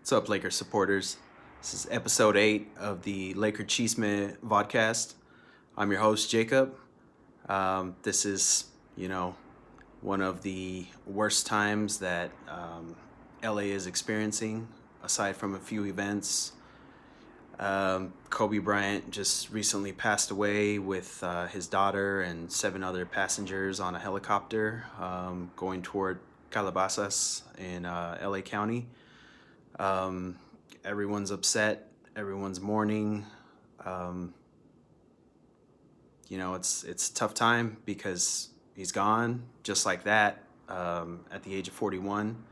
What's up, Laker supporters? This is episode 8 of the Laker Chisme Vodcast. I'm your host, Jacob. This is, one of the worst times that LA is experiencing, aside from a few events. Kobe Bryant just recently passed away with his daughter and 7 other passengers on a helicopter going toward Calabasas in LA County. Everyone's upset. Everyone's mourning. It's a tough time because he's gone just like that at the age of 41.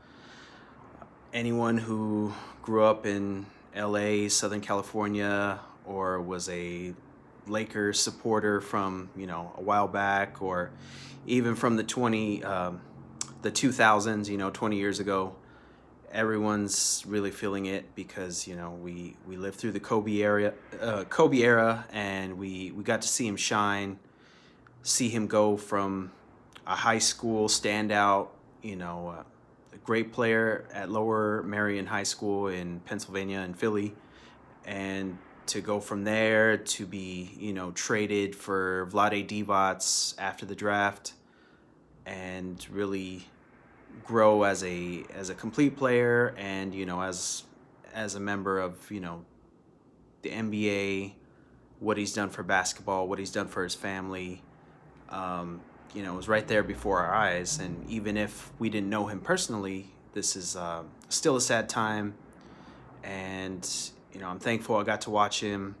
Anyone who grew up in LA, Southern California, or was a Lakers supporter from a while back, or even from the 2000s, 20 years ago. Everyone's really feeling it because we lived through the Kobe era, and we got to see him shine, see him go from a high school standout, a great player at Lower Merion High School in Pennsylvania and Philly, and to go from there to be traded for Vlade Divac after the draft, and really grow as a complete player, and as a member of the NBA, what he's done for basketball, what he's done for his family. It was right there before our eyes, and even if we didn't know him personally, this is still a sad time. And I'm thankful I got to watch him.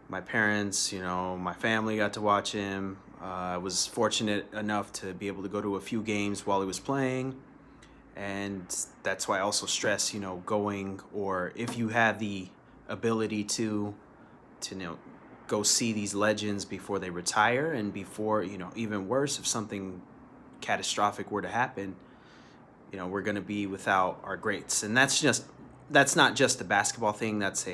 My parents, my family got to watch him. I was fortunate enough to be able to go to a few games while he was playing. And that's why I also stress, going, or if you have the ability to go see these legends before they retire, and before, even worse, if something catastrophic were to happen, we're going to be without our greats. And that's not just a basketball thing. That's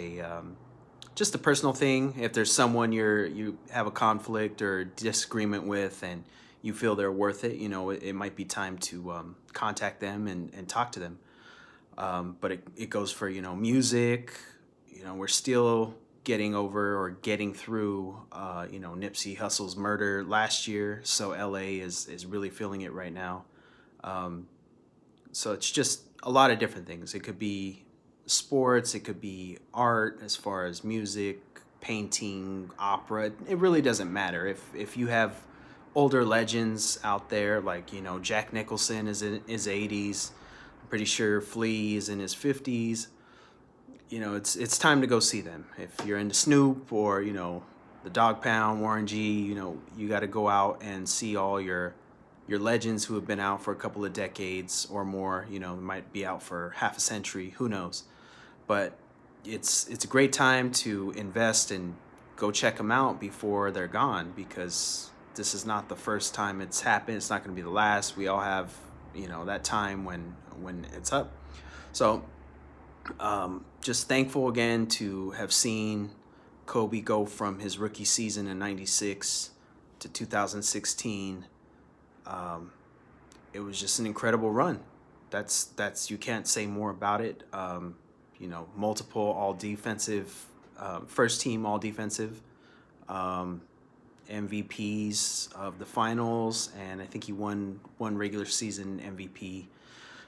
just a personal thing. If there's someone you have a conflict or disagreement with, and you feel they're worth it, it might be time to contact them and talk to them. But it goes for music. We're still getting over or getting through Nipsey Hussle's murder last year, so LA is really feeling it right now. So it's just a lot of different things. It could be sports, it could be art, as far as music, painting, opera. It really doesn't matter. If you have older legends out there, like Jack Nicholson is in his 80s, I'm pretty sure Flea is in his 50s. It's time to go see them. If you're into Snoop or the Dog Pound, Warren G, you got to go out and see all your legends who have been out for a couple of decades or more. Might be out for half a century, who knows. But it's a great time to invest and go check them out before they're gone, because this is not the first time it's happened. It's not going to be the last. We all have that time when it's up. So just thankful again to have seen Kobe go from his rookie season in '96 to 2016. It was just an incredible run. That's you can't say more about it. Multiple all defensive, first team all defensive, MVPs of the finals, and I think he won one regular season MVP.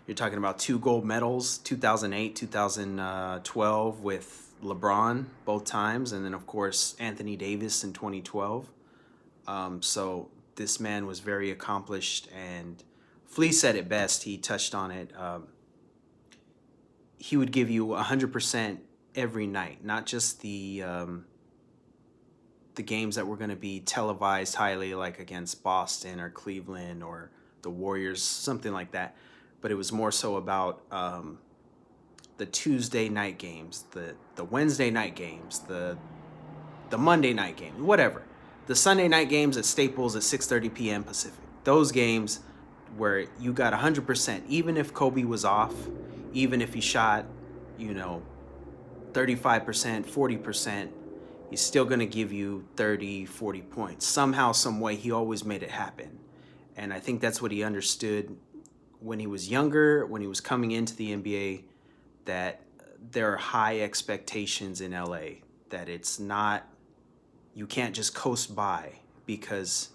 You're talking about 2 gold medals, 2008, 2012 with LeBron both times, and then of course Anthony Davis in 2012. So this man was very accomplished, and Flea said it best. He touched on it. He would give you 100% every night, not just the games that were going to be televised highly, like against Boston or Cleveland or the Warriors, something like that. But it was more so about the Tuesday night games, the Wednesday night games, the Monday night games, whatever. The Sunday night games at Staples at 6:30 p.m. Pacific. Those games where you got 100%, even if Kobe was off, even if he shot, 35%, 40%, he's still going to give you 30, 40 points. Somehow, some way, he always made it happen. And I think that's what he understood when he was younger, when he was coming into the NBA, that there are high expectations in LA, that it's not, you can't just coast by, because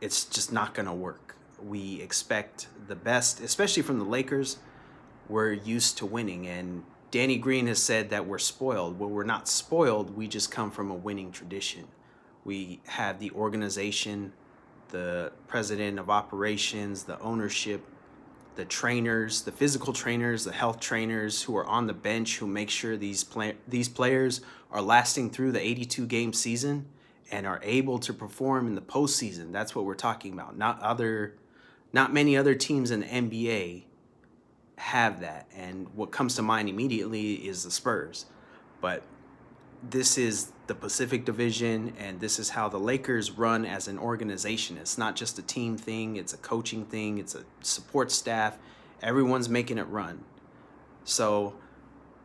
it's just not going to work. We expect the best, especially from the Lakers. We're used to winning, and Danny Green has said that we're spoiled. Well, we're not spoiled. We just come from a winning tradition. We have the organization, the president of operations, the ownership, the trainers, the physical trainers, the health trainers who are on the bench, who make sure these players are lasting through the 82-game season and are able to perform in the postseason. That's what we're talking about. Not many other teams in the NBA have that. And what comes to mind immediately is the Spurs. But this is the Pacific Division, and this is how the Lakers run as an organization. It's not just a team thing, it's a coaching thing, it's a support staff. Everyone's making it run. So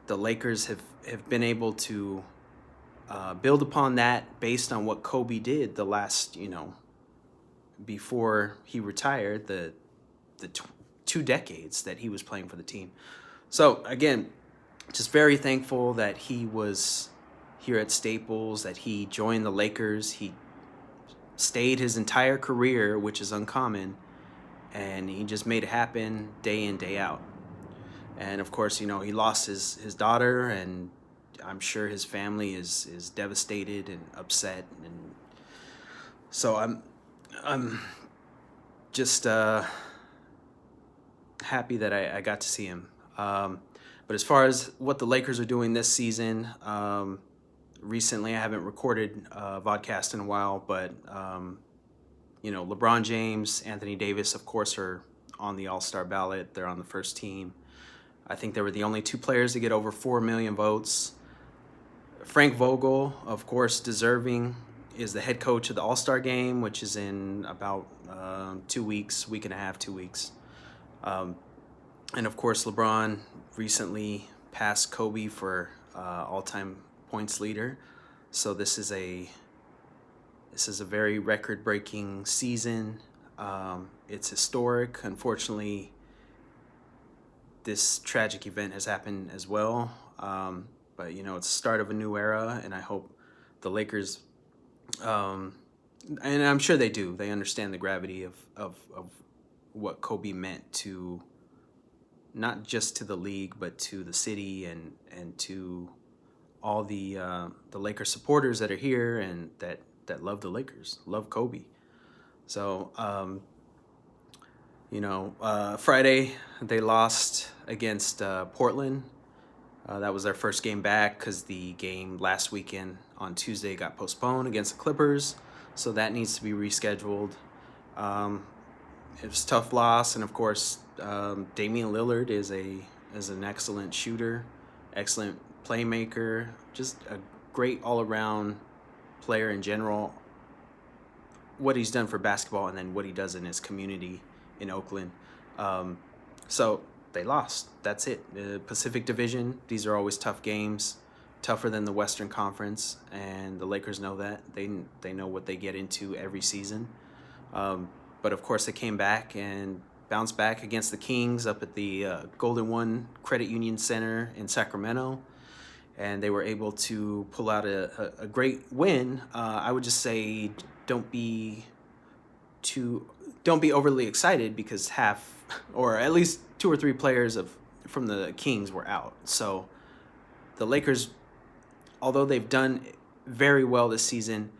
the Lakers have been able to build upon that based on what Kobe did the last, before he retired, the 2 decades that he was playing for the team. So again, just very thankful that he was here at Staples, that he joined the Lakers. He stayed his entire career, which is uncommon, and he just made it happen day in, day out. And of course, he lost his daughter, and I'm sure his family is devastated and upset. And so I'm just happy that I got to see him. But as far as what the Lakers are doing this season, recently I haven't recorded Vodcast in a while, but LeBron James, Anthony Davis, of course, are on the All-Star ballot. They're on the first team. I think they were the only 2 players to get over 4 million votes. Frank Vogel, of course, deserving, is the head coach of the All-Star game, which is in about 2 weeks, week and a half, 2 weeks. And of course, LeBron recently passed Kobe for all-time points leader. So this is a very record-breaking season. It's historic. Unfortunately, this tragic event has happened as well. But it's the start of a new era, and I hope the Lakers, and I'm sure they do, they understand the gravity of what Kobe meant to, not just to the league, but to the city and to all the Lakers supporters that are here and that love the Lakers, love Kobe. So, Friday they lost against Portland. That was their first game back, because the game last weekend on Tuesday got postponed against the Clippers. So that needs to be rescheduled. It was a tough loss, and of course, Damian Lillard is an excellent shooter, excellent playmaker, just a great all-around player in general. What he's done for basketball, and then what he does in his community in Oakland. So they lost. That's it. The Pacific Division, these are always tough games, tougher than the Western Conference, and the Lakers know that. They know what they get into every season. But of course, they came back and bounced back against the Kings up at the Golden One Credit Union Center in Sacramento, and they were able to pull out a great win. I would just say don't be overly excited, because half, or at least 2 or 3 players from the Kings were out. So the Lakers, although they've done very well this season,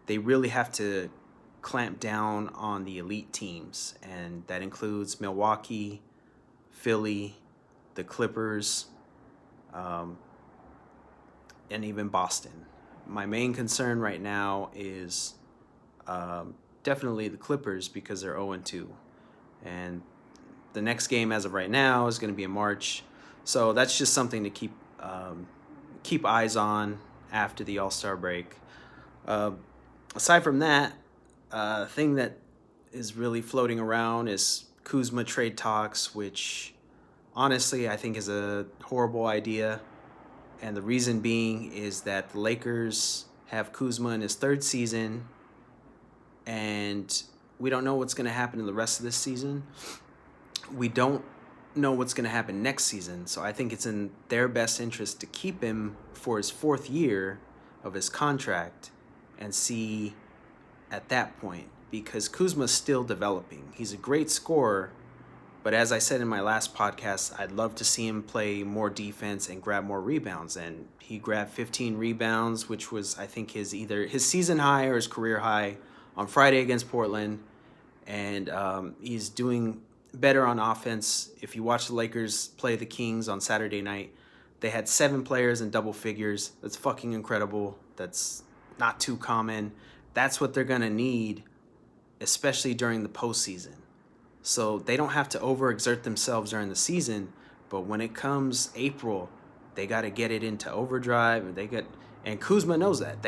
they really have to clamp down on the elite teams, and that includes Milwaukee, Philly, the Clippers, and even Boston. My main concern right now is definitely the Clippers, because they're 0-2, and the next game as of right now is going to be in March. So that's just something to keep eyes on after the All-Star break. Aside from that, thing that is really floating around is Kuzma trade talks, which honestly I think is a horrible idea. And the reason being is that the Lakers have Kuzma in his 3rd season, and we don't know what's going to happen in the rest of this season. We don't know what's going to happen next season. So I think it's in their best interest to keep him for his 4th year of his contract and see at that point, because Kuzma's still developing. He's a great scorer, but as I said in my last podcast, I'd love to see him play more defense and grab more rebounds. And he grabbed 15 rebounds, which was, I think, either his season high or his career high on Friday against Portland. And he's doing better on offense. If you watch the Lakers play the Kings on Saturday night, they had 7 players in double figures. That's fucking incredible. That's not too common. That's what they're going to need, especially during the postseason. So they don't have to overexert themselves during the season, but when it comes April, they got to get it into overdrive, and Kuzma knows that.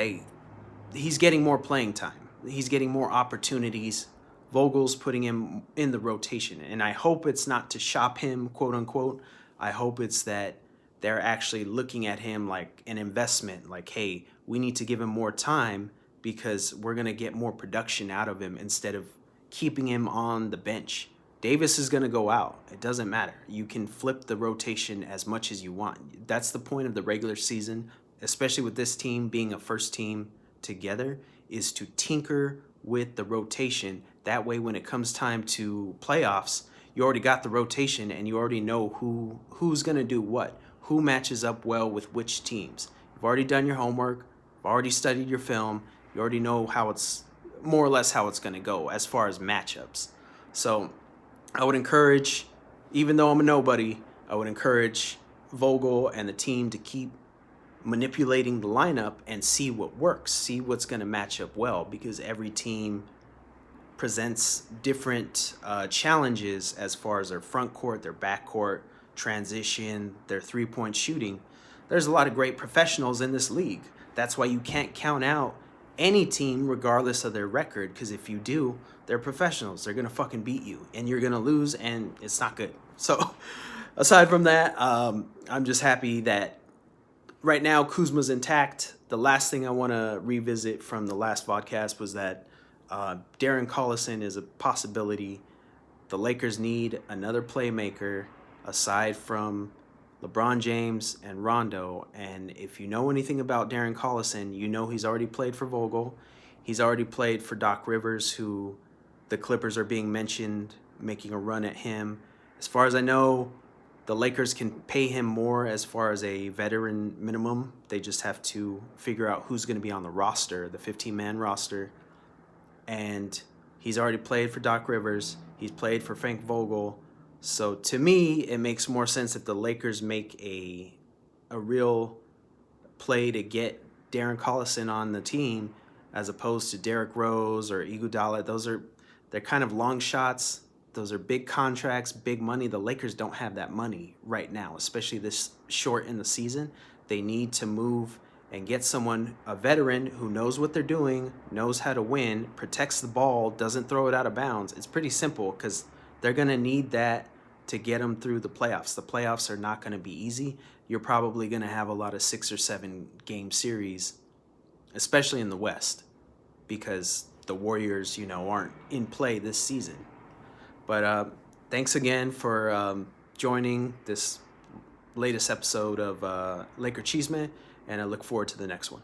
He's getting more playing time. He's getting more opportunities. Vogel's putting him in the rotation, and I hope it's not to shop him, quote unquote. I hope it's that they're actually looking at him like an investment, like, hey, we need to give him more time because we're going to get more production out of him instead of keeping him on the bench. Davis is going to go out. It doesn't matter. You can flip the rotation as much as you want. That's the point of the regular season, especially with this team being a first team together, is to tinker with the rotation. That way, when it comes time to playoffs, you already got the rotation and you already know who's going to do what, who matches up well with which teams. You've already done your homework. You've already studied your film. You already know how it's more or less how it's going to go as far as matchups. So I would encourage, even though I'm a nobody, I would encourage Vogel and the team to keep manipulating the lineup and see what works, see what's going to match up well, because every team presents different challenges as far as their front court, their back court, transition, their three-point shooting. There's a lot of great professionals in this league. That's why you can't count out any team regardless of their record, because if you do, they're professionals. They're going to fucking beat you, and you're going to lose, and it's not good. So aside from that, I'm just happy that right now Kuzma's intact. The last thing I want to revisit from the last podcast was that Darren Collison is a possibility. The Lakers need another playmaker aside from LeBron James and Rondo. And if you know anything about Darren Collison, you know he's already played for Vogel. He's already played for Doc Rivers, who the Clippers are being mentioned, making a run at him. As far as I know, the Lakers can pay him more as far as a veteran minimum. They just have to figure out who's going to be on the roster, the 15-man roster. And he's already played for Doc Rivers. He's played for Frank Vogel. So to me, it makes more sense if the Lakers make a real play to get Darren Collison on the team as opposed to Derrick Rose or Igoudala. They're kind of long shots. Those are big contracts, big money. The Lakers don't have that money right now, especially this short in the season. They need to move and get someone, a veteran who knows what they're doing, knows how to win, protects the ball, doesn't throw it out of bounds. It's pretty simple because they're going to need that to get them through the playoffs. The playoffs are not going to be easy. You're probably going to have a lot of 6 or 7 game series, especially in the West, because the Warriors, aren't in play this season. But thanks again for joining this latest episode of Laker Chisme, and I look forward to the next one.